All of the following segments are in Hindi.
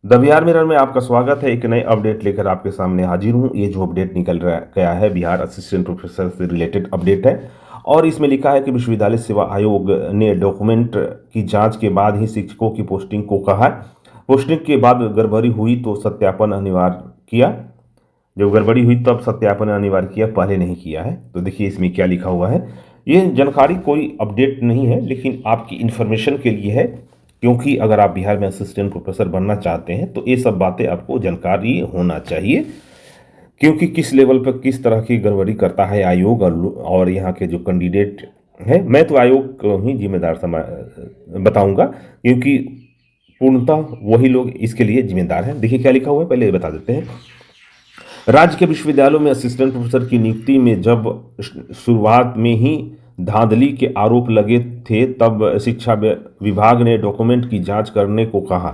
द बिहार मिरर में आपका स्वागत है। एक नए अपडेट लेकर आपके सामने हाजिर हूँ। ये जो अपडेट निकल रहा गया है बिहार असिस्टेंट प्रोफेसर से रिलेटेड अपडेट है और इसमें लिखा है कि विश्वविद्यालय सेवा आयोग ने डॉक्यूमेंट की जांच के बाद ही शिक्षकों की पोस्टिंग को कहा। पोस्टिंग के बाद गड़बड़ी हुई तो सत्यापन अनिवार्य किया। जब गड़बड़ी हुई तब सत्यापन अनिवार्य किया, पहले नहीं किया है। तो देखिए इसमें क्या लिखा हुआ है। ये जानकारी कोई अपडेट नहीं है लेकिन आपकी इन्फॉर्मेशन के लिए है, क्योंकि अगर आप बिहार में असिस्टेंट प्रोफेसर बनना चाहते हैं तो ये सब बातें आपको जानकारी होना चाहिए, क्योंकि किस लेवल पर किस तरह की गड़बड़ी करता है आयोग और यहाँ के जो कैंडिडेट है। मैं तो आयोग को ही जिम्मेदार बताऊंगा, क्योंकि पूर्णतः वही लोग इसके लिए जिम्मेदार हैं। देखिए क्या लिखा हुआ है, पहले ये बता देते हैं। राज्य के विश्वविद्यालयों में असिस्टेंट प्रोफेसर की नियुक्ति में जब शुरुआत में ही धांधली के आरोप लगे थे, तब शिक्षा विभाग ने डॉक्यूमेंट की जांच करने को कहा।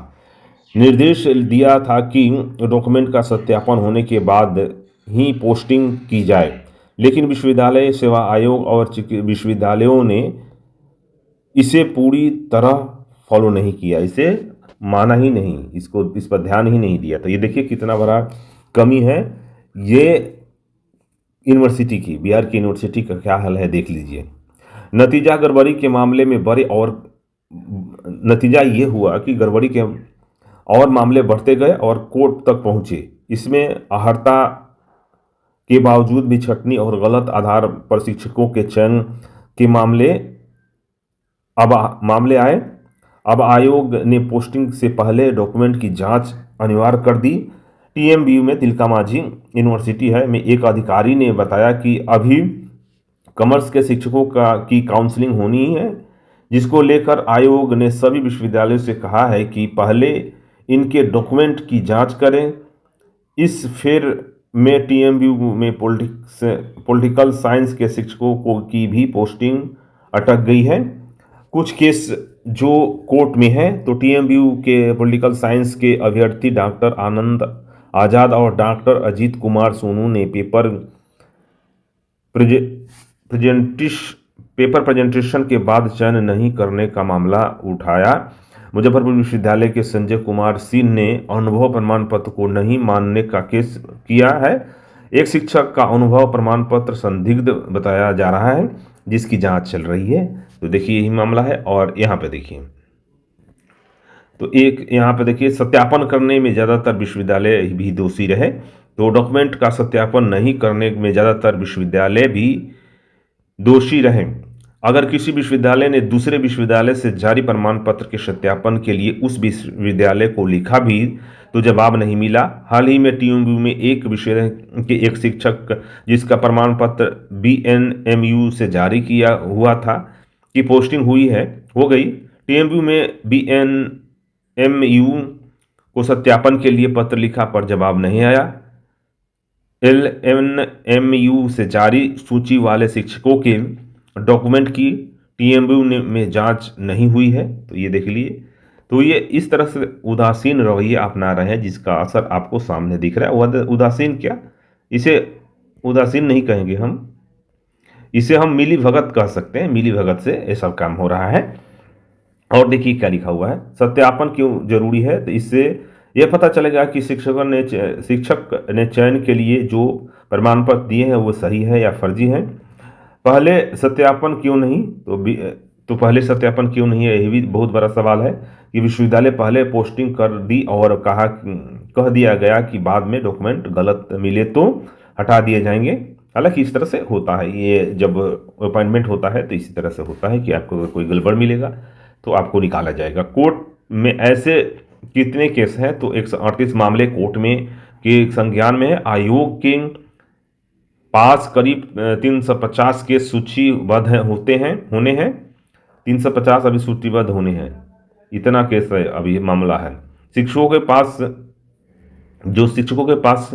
निर्देश दिया था कि डॉक्यूमेंट का सत्यापन होने के बाद ही पोस्टिंग की जाए, लेकिन विश्वविद्यालय सेवा आयोग और विश्वविद्यालयों ने इसे पूरी तरह फॉलो नहीं किया, इसे माना ही नहीं, इस पर ध्यान ही नहीं दिया। तो ये देखिए कितना बड़ा कमी है। ये यूनिवर्सिटी की, बिहार की यूनिवर्सिटी का क्या हाल है देख लीजिए। नतीजा गड़बड़ी के मामले में बड़े और नतीजा ये हुआ कि गड़बड़ी के और मामले बढ़ते गए और कोर्ट तक पहुंचे। इसमें अहर्ता के बावजूद भी छटनी और गलत आधार पर शिक्षकों के चयन के मामले आए। अब आयोग ने पोस्टिंग से पहले डॉक्यूमेंट की जांच अनिवार्य कर दी। टीएमबीयू में तिलका मांझी यूनिवर्सिटी है में एक अधिकारी ने बताया कि अभी कॉमर्स के शिक्षकों की काउंसलिंग होनी है, जिसको लेकर आयोग ने सभी विश्वविद्यालयों से कहा है कि पहले इनके डॉक्यूमेंट की जांच करें। इस फेर में टीएमयू में पॉलिटिकल साइंस के शिक्षकों की भी पोस्टिंग अटक गई है। कुछ केस जो कोर्ट में है, तो टीएमयू के पॉलिटिकल साइंस के अभ्यर्थी डॉक्टर आनंद आजाद और डॉक्टर अजीत कुमार सोनू ने पेपर प्रेजेंटेशन के बाद चयन नहीं करने का मामला उठाया। मुजफ्फरपुर विश्वविद्यालय के संजय कुमार सिंह ने अनुभव प्रमाण पत्र को नहीं मानने का केस किया है। एक शिक्षक का अनुभव प्रमाण पत्र संदिग्ध बताया जा रहा है, जिसकी जांच चल रही है। तो देखिए यही मामला है। और यहाँ पे देखिए, तो एक यहाँ पे देखिए, सत्यापन करने में ज़्यादातर विश्वविद्यालय भी दोषी रहे। तो डॉक्यूमेंट का सत्यापन नहीं करने में ज़्यादातर विश्वविद्यालय भी दोषी रहे। अगर किसी विश्वविद्यालय ने दूसरे विश्वविद्यालय से जारी प्रमाण पत्र के सत्यापन के लिए उस विश्वविद्यालय को लिखा भी तो जवाब नहीं मिला। हाल ही में टीएमयू में एक विषय के एक शिक्षक जिसका प्रमाण पत्र बीएनएमयू से जारी किया हुआ था कि पोस्टिंग हुई है, हो गई। टीएमयू में बीएनएमयू को सत्यापन के लिए पत्र लिखा पर जवाब नहीं आया। एलएनएमयू से जारी सूची वाले शिक्षकों के डॉक्यूमेंट की टीएमयू में जांच नहीं हुई है। तो ये देख लिए, तो ये इस तरह से उदासीन रवैया अपना रहे हैं, जिसका असर आपको सामने दिख रहा है। उदासीन क्या, इसे उदासीन नहीं कहेंगे हम, इसे हम मिली भगत कह सकते हैं। मिली भगत से ये सब काम हो रहा है। और देखिए क्या लिखा हुआ है, सत्यापन क्यों जरूरी है। तो इससे यह पता चलेगा कि शिक्षक ने चयन के लिए जो प्रमाण पत्र दिए हैं वो सही है या फर्जी है। पहले सत्यापन क्यों नहीं, तो पहले सत्यापन क्यों नहीं है, यही भी बहुत बड़ा सवाल है। कि विश्वविद्यालय पहले पोस्टिंग कर दी और कह दिया गया कि बाद में डॉक्यूमेंट गलत मिले तो हटा दिए जाएंगे। हालांकि इस तरह से होता है, ये जब अपॉइंटमेंट होता है तो इसी तरह से होता है कि आपको अगर कोई गड़बड़ मिलेगा तो आपको निकाला जाएगा। कोर्ट में ऐसे कितने केस हैं, तो 138 मामले कोर्ट में के संज्ञान में है। आयोग के पास करीब 350 केस सूचीबद्ध होने हैं। 350 अभी सूचीबद्ध होने हैं, इतना केस है अभी मामला है। शिक्षकों के पास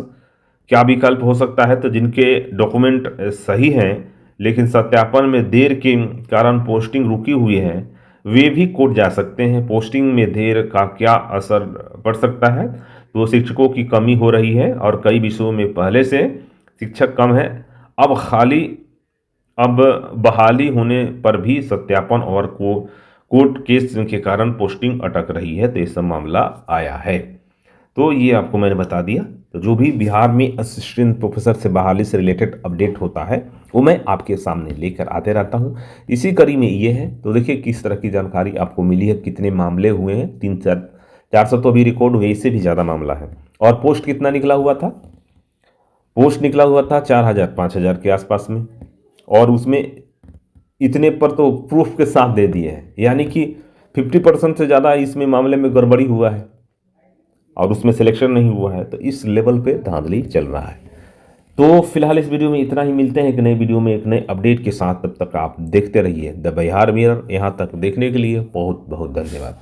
क्या विकल्प हो सकता है, तो जिनके डॉक्यूमेंट सही हैं लेकिन सत्यापन में देर के कारण पोस्टिंग रुकी हुई है, वे भी कोर्ट जा सकते हैं। पोस्टिंग में देर का क्या असर पड़ सकता है, तो शिक्षकों की कमी हो रही है और कई विषयों में पहले से शिक्षक कम है। अब बहाली होने पर भी सत्यापन और कोर्ट केस के कारण पोस्टिंग अटक रही है। तो ये सब मामला आया है। तो ये आपको मैंने बता दिया। तो जो भी बिहार में असिस्टेंट प्रोफेसर से बहाली से रिलेटेड अपडेट होता है वो मैं आपके सामने लेकर आते रहता हूँ। इसी कड़ी में ये है, तो देखिए किस तरह की जानकारी आपको मिली है, कितने मामले हुए हैं, 400 तो अभी रिकॉर्ड हुए, इससे भी ज़्यादा मामला है। और पोस्ट कितना निकला हुआ था? पोस्ट निकला हुआ था 4000 5000 के आसपास में, और उसमें इतने पर तो प्रूफ के साथ दे दिए हैं, यानी कि 50% से ज़्यादा इसमें मामले में गड़बड़ी हुआ है और उसमें सिलेक्शन नहीं हुआ है। तो इस लेवल पे धांधली चल रहा है। तो फिलहाल इस वीडियो में इतना ही। मिलते हैं एक नई वीडियो में एक नए अपडेट के साथ। तब तक आप देखते रहिए द बिहार मिरर। यहाँ तक देखने के लिए बहुत बहुत धन्यवाद।